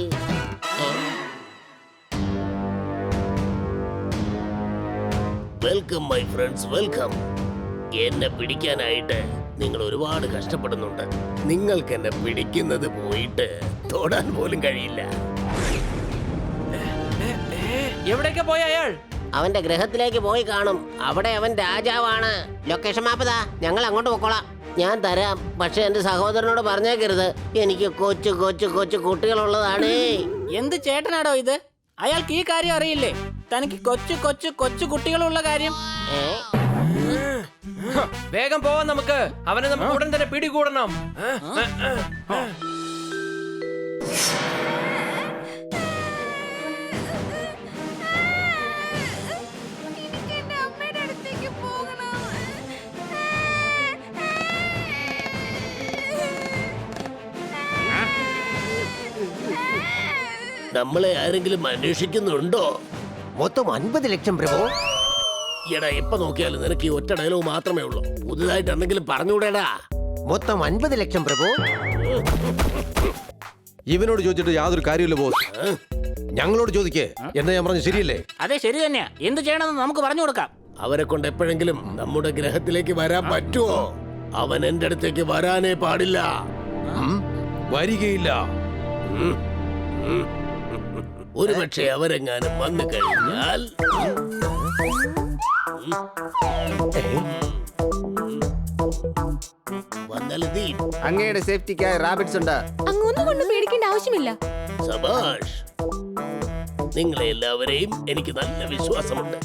Welcome my friends, welcome. എന്നെ പിടിക്കാനായിട്ട് നിങ്ങൾ ഒരുപാട് കഷ്ടപ്പെടുന്നുണ്ട്. നിങ്ങൾക്ക് എന്നെ പിടിക്കുന്നത് പോയിട്ട് തൊടാൻ പോലും കഴിയില്ല. എവിടേക്കാ പോയ അയാൾ? അവന്റെ ഗ്രഹത്തിലേക്ക് പോയി കാണും. അവിടെ അവൻ രാജാവാണ്. ലൊക്കേഷൻ മാപ്പ് താ, ഞങ്ങൾ അങ്ങോട്ട് പൊക്കോളാം. ഞാൻ തരാം, പക്ഷെ എന്റെ സഹോദരനോട് പറഞ്ഞേക്കരുത്. എനിക്ക് കൊച്ചു കൊച്ചു കൊച്ചു കുട്ടികളുള്ളതാണേ. എന്ത് ചേട്ടനാടോ ഇത്? അയാൾക്ക് ഈ കാര്യം അറിയില്ലേ? തനിക്ക് കൊച്ചു കൊച്ചു കൊച്ചു കുട്ടികളുള്ള കാര്യം. വേഗം പോവാൻ നമുക്ക്. അവനെ നമുക്ക് ഉടൻ തന്നെ പിടികൂടണം. നമ്മളെ ആരെങ്കിലും അന്വേഷിക്കുന്നുണ്ടോ? മൊത്തം 50 ലക്ഷം പ്രഭു. എടാ, എപ്പോ നോക്കിയാലും നിനക്ക് ഈ ഒറ്റ ഡയലോഗ് മാത്രമേ ഉള്ളൂ. പുതുതായിട്ട് എന്തെങ്കിലും പറഞ്ഞുകൂടെടാ? മൊത്തം 50 ലക്ഷം പ്രഭു. ഇവനോട് ചോദിച്ചിട്ട് യാതൊരു കാര്യമില്ല ബോസ്. ഞങ്ങളോട് ചോദിക്കേ. എന്താ ഞാൻ പറഞ്ഞു ശരിയല്ലേ? അതെ, ശരി തന്നെയാ. എന്ത് ചെയ്യണമെന്ന് നമുക്ക് പറഞ്ഞു കൊടുക്കാം. അവരെ കൊണ്ട് എപ്പോഴെങ്കിലും നമ്മുടെ ഗ്രഹത്തിലേക്ക് വരാൻ പറ്റുമോ? അവൻ എന്റെ അടുത്തേക്ക് വരാനേ പാടില്ല. വരികയില്ല. ഒരുപക്ഷെ അവരെങ്ങാനും വന്നു കഴിഞ്ഞാൽ വന്നാലെന്തി? അങ്ങയുടെ സേഫ്റ്റിക്കായി റാബിറ്റ്സ് ഉണ്ട്. അങ്ങൊന്നും കൊണ്ട് പേടിക്കേണ്ട ആവശ്യമില്ല. സബാഷ്, നിങ്ങളെ എല്ലാവരെയും എനിക്ക് നല്ല വിശ്വാസമുണ്ട്.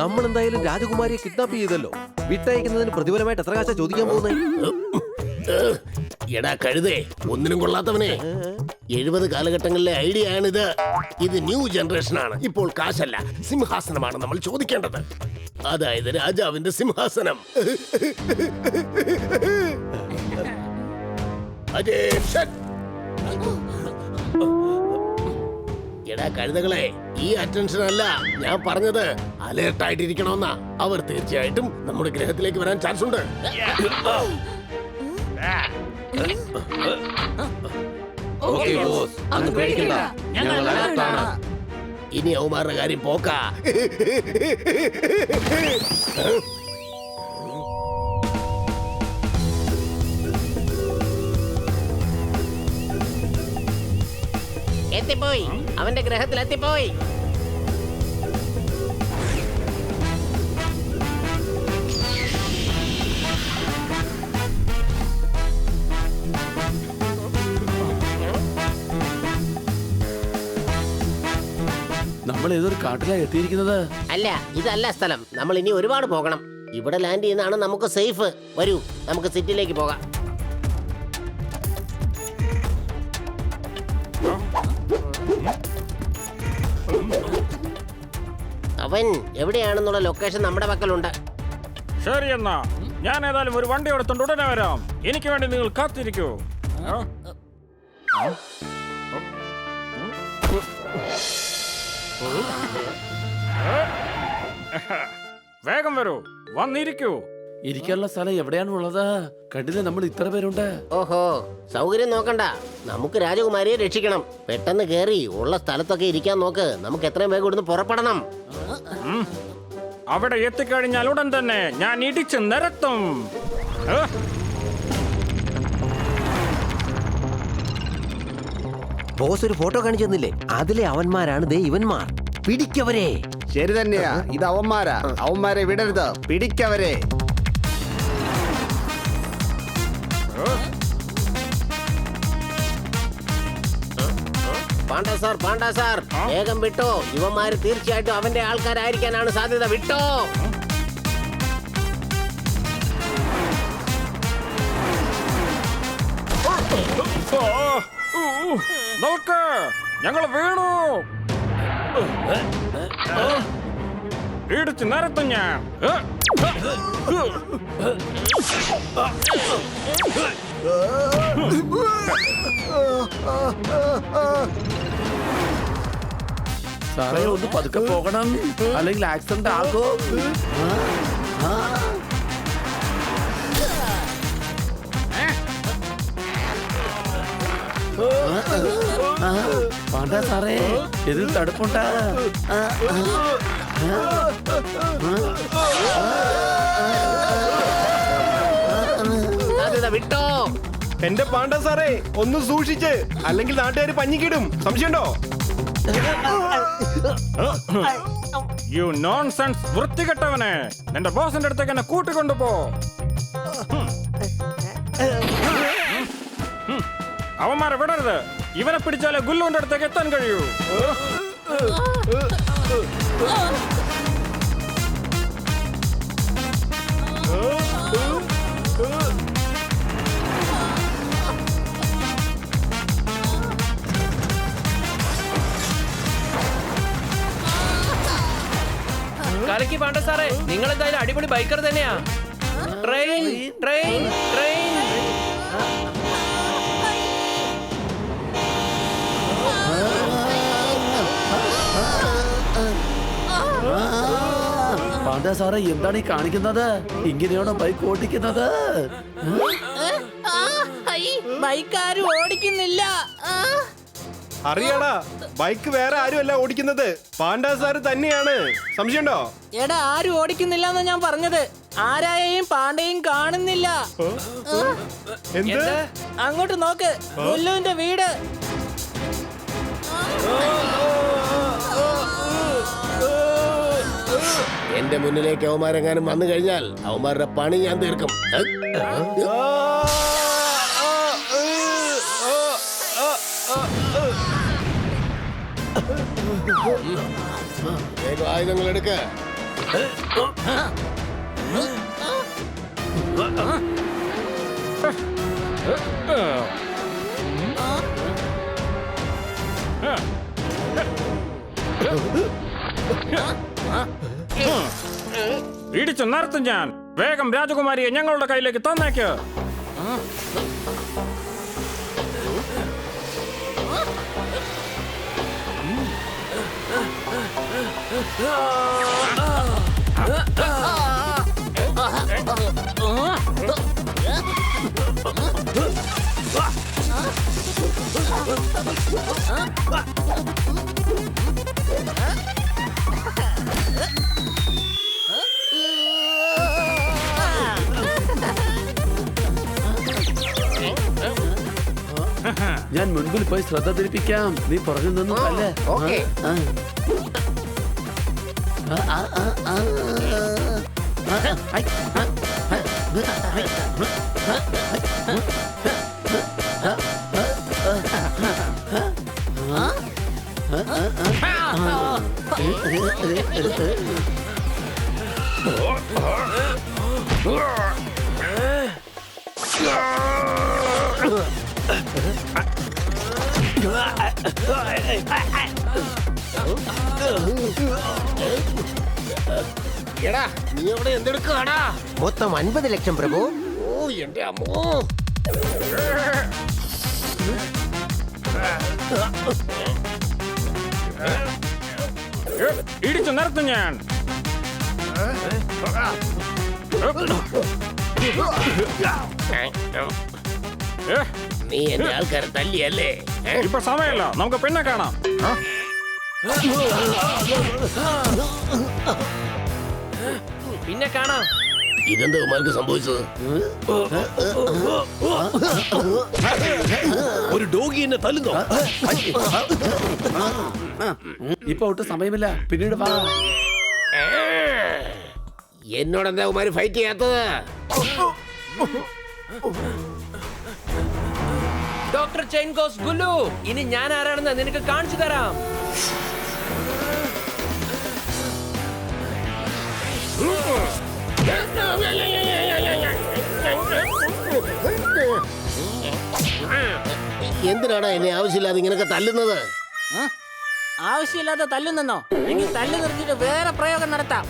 നമ്മൾ എന്തായാലും രാജകുമാരിയെ കിഡ്നാപ്പ് ചെയ്തല്ലോ. വിട്ടയക്കുന്നതിന് പ്രതിഫലമായിട്ട് എത്ര കാശ ചോദിക്കാൻ പോകുന്നത്? എടാ കഴുതേ, ഒന്നിനും കൊള്ളാത്തവനെ. 70 കാലഘട്ടങ്ങളിലെ ഐഡിയ ആണിത്. ഇത് ന്യൂ ജനറേഷൻ ആണ്. ഇപ്പോൾ കാശല്ല, സിംഹാസനമാണ് നമ്മൾ ചോദിക്കേണ്ടത്. അതായത് രാജാവിന്റെ സിംഹാസനം. Attention. എടാ കഴുതകളെ, ഈ അറ്റൻഷൻ അല്ല ഞാൻ പറഞ്ഞത്. അലേർട്ട് ആയിട്ടിരിക്കണമെന്നാ. അവർ തീർച്ചയായിട്ടും നമ്മുടെ ഗ്രഹത്തിലേക്ക് വരാൻ ചാൻസ് ഉണ്ട്. ഓക്കേ ബോസ്, അങ്ങ് പേടിക്കണ്ട. ഞങ്ങൾ അലർട്ടാണ്. ഇനി അവന്മാരുടെ കാര്യം പോക്കാ. എത്തിപ്പോയി, അവന്റെ ഗ്രഹത്തിൽ എത്തിപ്പോയി. നമ്മൾ ഏതൊരു കാട്ടിലാ എത്തിയിരിക്കുന്നത്. അല്ല, ഇതല്ല സ്ഥലം. നമ്മൾ ഇനി ഒരുപാട് പോകണം. ഇവിടെ ലാൻഡ് ചെയ്യുന്നതാണ് നമുക്ക് സേഫ്. വരൂ, നമുക്ക് സിറ്റിയിലേക്ക് പോകാം. അവൻ എവിടെയാണെന്നുള്ള ലൊക്കേഷൻ നമ്മുടെ പക്കലുണ്ട്. ശരി എന്നാ ഞാൻ ഏതായാലും ഒരു വണ്ടി എടുത്തോണ്ട് ഉടനെ വരാം. എനിക്ക് വേണ്ടി നിങ്ങൾ കാത്തിരിക്കൂ. വേഗം വരൂ, വന്നിരിക്കൂ. ഇരിക്കാനുള്ള സ്ഥലം എവിടെയാണ് ഉള്ളത്? കണ്ടില്ലേ, നമ്മൾ ഇത്ര പേരുണ്ട്. ഓഹോ, സൗകര്യം നോക്കണ്ട. നമുക്ക് രാജകുമാരിയെ രക്ഷിക്കണം. പെട്ടെന്ന് കേറി ഉള്ള സ്ഥലത്തൊക്കെ ഇരിക്കാൻ നോക്ക്. നമുക്ക് എത്രയും വേഗം ഇവിടുന്ന് പുറപ്പെടണം. അവിടെ എത്തിക്കഴിഞ്ഞാൽ ഉടൻ തന്നെ ഞാൻ ഇടിച്ച് നിരത്തും. ബോസ് ഒരു ഫോട്ടോ കാണിച്ചു തന്നില്ലേ? അതിലെ അവന്മാരാണ് ദേ ഇവന്മാർ. പിടിക്കവരെ. ശരി തന്നെയാ, ഇത് അവന്മാരാ. അവന്മാരെ വിടരുത്, പിടിക്കവരെ. പാണ്ഡ സാർ, വേഗം വിട്ടോ. ഇവന്മാര് തീർച്ചയായിട്ടും അവന്റെ ആൾക്കാരായിരിക്കാനാണ് സാധ്യത. വിട്ടോ. നോക്ക്, ഞങ്ങൾ വീണു. ഇടിച്ച് നിരത്തും ഞാൻ. സാറേ, ഒന്ന് പതുക്കെ പോകണം, അല്ലെങ്കിൽ ആക്സിഡന്റ് ആകും. വേണ്ട സാറേ, ഇതിൽ തടുപ്പുണ്ടാ. സാധ്യത വിട്ടോ. എന്റെ പാണ്ഡ സാറേ, ഒന്ന് സൂക്ഷിച്ച്, അല്ലെങ്കിൽ നാട്ടുകാർ പഞ്ഞിക്കിടും. സംശയമുണ്ടോ? യു നോൺസെൻസ് വൃത്തികെട്ടവനെ, നിന്റെ ബോസിന്റെ അടുത്തേക്ക് എന്നെ കൂട്ടിക്കൊണ്ടുപോ. അവന്മാരെ വിടരുത്. ഇവനെ പിടിച്ചാലേ ഗുല്ലുവിന്റെ അടുത്തേക്ക് എത്താൻ കഴിയൂ. കലക്കി പാണ്ഡ സാറേ, നിങ്ങൾ എന്തായാലും അടിപൊളി ബൈക്കർ തന്നെയാ. Train train train. പാണ്ഡ സാറേ, എന്താണ് ഈ കാണിക്കുന്നത്? ഇങ്ങനെയാണോ ബൈക്ക് ഓടിക്കുന്നത്? ബൈക്ക് ആരും ഓടിക്കുന്നില്ല. അറിയാടാ, ബൈക്ക് വേറെ ആരുമല്ല ഓടിക്കുന്നത്, പാണ്ഡ സാറ് തന്നെയാണ്. സംശയമുണ്ടോ? എടാ, ആരും ഓടിക്കുന്നില്ല എന്നാ ഞാൻ പറഞ്ഞത്. ആരായെയും പാണ്ഡയും കാണുന്നില്ല. എന്ത്? അങ്ങോട്ട് നോക്ക്, ഗുല്ലുവിന്റെ വീട്. എന്റെ മുന്നിലേക്ക് അവന്മാരെങ്ങാനും വന്നു കഴിഞ്ഞാൽ അവന്മാരുടെ പണി ഞാൻ തീർക്കും. വേഗം ആയുധങ്ങൾ എടുക്ക. ഇടിച്ചു നിർത്തും ഞാൻ. വേഗം രാജകുമാരിയെ ഞങ്ങളുടെ കയ്യിലേക്ക് തന്നേക്ക്. ഞാൻ മുൻപിൽ പോയി ശ്രദ്ധ തിരിപ്പിക്കാം. നീ പുറകിൽ നിന്നും അല്ലേ? എടാ നീ അവിടെ എന്തെടുക്കാടാ? മൊത്തം 50 ലക്ഷം പ്രഭു. ഓ എന്റെ അമ്മോ. ഇടിച്ചു നിർത്തും ഞാൻ. നീ എന്റെ ആൾക്കാരെ തല്ലിയല്ലേ? ഇപ്പൊ സമയമല്ല, നമുക്ക് പിന്നെ കാണാം. പിന്നെ കാണാം. ഇതെന്താ ഉമാർക്ക് സംഭവിച്ചത്? ഒരു ഡോഗി എന്നെ തല്ലുന്നോ? ഇപ്പൊ ഒട്ടും സമയമില്ല, പിന്നീട് വാ. എന്നോടെന്താ ഉമാര് ഫൈറ്റ് ചെയ്യാത്തത്? ഡോക്ടർ ചെയിൻ ഗോസ് ഗുല്ലു, ഇനി ഞാൻ ആരാണെന്ന് നിനക്ക് കാണിച്ചു തരാം. എന്തിനാണ് എന്നെ ആവശ്യമില്ലാതെ ഇങ്ങനൊക്കെ തല്ലുന്നത്? ആവശ്യമില്ലാതെ തല്ലുന്നെന്നോ? എങ്കിൽ തല്ലു നിർത്തിയിട്ട് വേറെ പ്രയോഗം നടത്താം.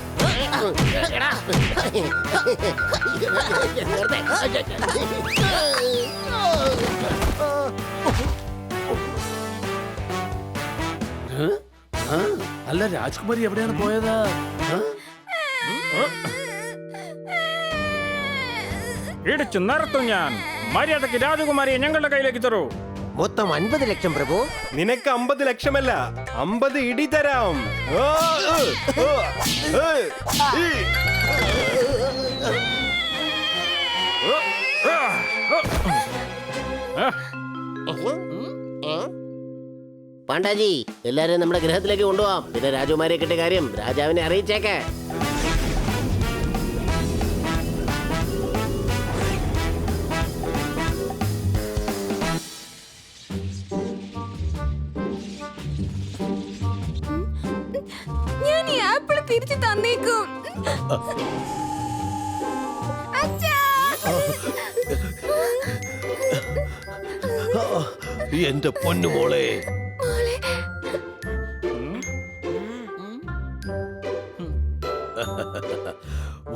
അല്ല, രാജ്കുമാരി എവിടെയാണ് പോയത്? ഇടിച്ചു നിർത്തും ഞാൻ. മര്യാദക്ക് രാജകുമാരിയെ ഞങ്ങളുടെ കയ്യിലേക്ക് തരൂ. മൊത്തം 50 ലക്ഷം പ്രഭു. നിനക്ക് 50 ലക്ഷമല്ല, 50 ഇടി തരാം. ഓ, ഓ, ഓ, ഓ, ഈ. പാണ്ഡാജി, എല്ലാരും നമ്മുടെ ഗ്രഹത്തിലേക്ക് കൊണ്ടുപോവാം. പിന്നെ രാജകുമാരിയെ കിട്ടിയ കാര്യം രാജാവിനെ അറിയിച്ചേക്കേ. ഞാൻ ഈ ആപ്പിൾ തിരിച്ചു തന്നേക്കും. അച്ഛാ. എന്റെ പൊന്നുമോളെ. മോളെ.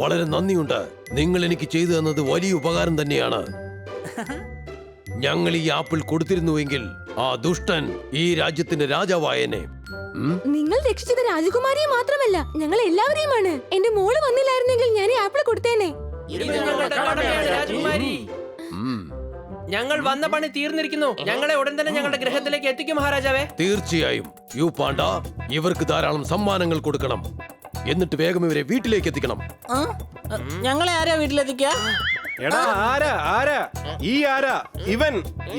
വളരെ നന്ദിയുണ്ട്. നിങ്ങൾ എനിക്ക് ചെയ്തു തന്നത് വലിയ ഉപകാരം തന്നെയാണ്. ഞങ്ങൾ ഈ ആപ്പിൾ കൊടുത്തിരുന്നുവെങ്കിൽ ആ ദുഷ്ടൻ ഈ രാജ്യത്തിന്റെ രാജാവായനെ. നിങ്ങൾ രക്ഷിച്ചത് രാജകുമാരിയെ മാത്രമല്ല, ഞങ്ങൾ എല്ലാവരെയുമാണ്. എന്റെ മോള് വന്നില്ലായിരുന്നെങ്കിൽ ഞാൻ ഈ ആപ്പിൾ കൊടുത്തേനെ. ഇത് ഞങ്ങളുടെ കടമയാണ് രാജകുമാരി. ഞങ്ങൾ വന്ന പണി തീർന്നിരിക്കുന്നു. ഞങ്ങളെ ഉടൻ തന്നെ ഞങ്ങളുടെ ഗ്രഹത്തിലേക്ക് എത്തിക്കും മഹാരാജാവേ. തീർച്ചയായും. യു പാണ്ഡ, ഇവർക്ക് ധാരാളം സമ്മാനങ്ങൾ കൊടുക്കണം. എന്നിട്ട് വേഗം ഇവരെ വീട്ടിലേക്ക് എത്തിക്കണം. ഞങ്ങളെ ആരാ വീട്ടിലെത്തിക്കുക? എടാ, ആരാ ആരാ ഈ ആരാ?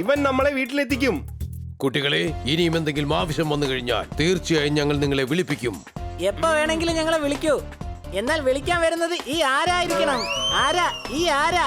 ഇവൻ നമ്മളെ വീട്ടിലെത്തിക്കും. കുട്ടികളെ, ഇനിയും എന്തെങ്കിലും ആവശ്യം വന്നു കഴിഞ്ഞാൽ തീർച്ചയായും ഞങ്ങൾ നിങ്ങളെ വിളിപ്പിക്കും. എപ്പോ വേണമെങ്കിലും ഞങ്ങളെ വിളിക്കൂ. എന്നാൽ വിളിക്കാൻ വരുന്നത് ഈ ആരായിരിക്കണം. ആരാ? ഈ ആരാ?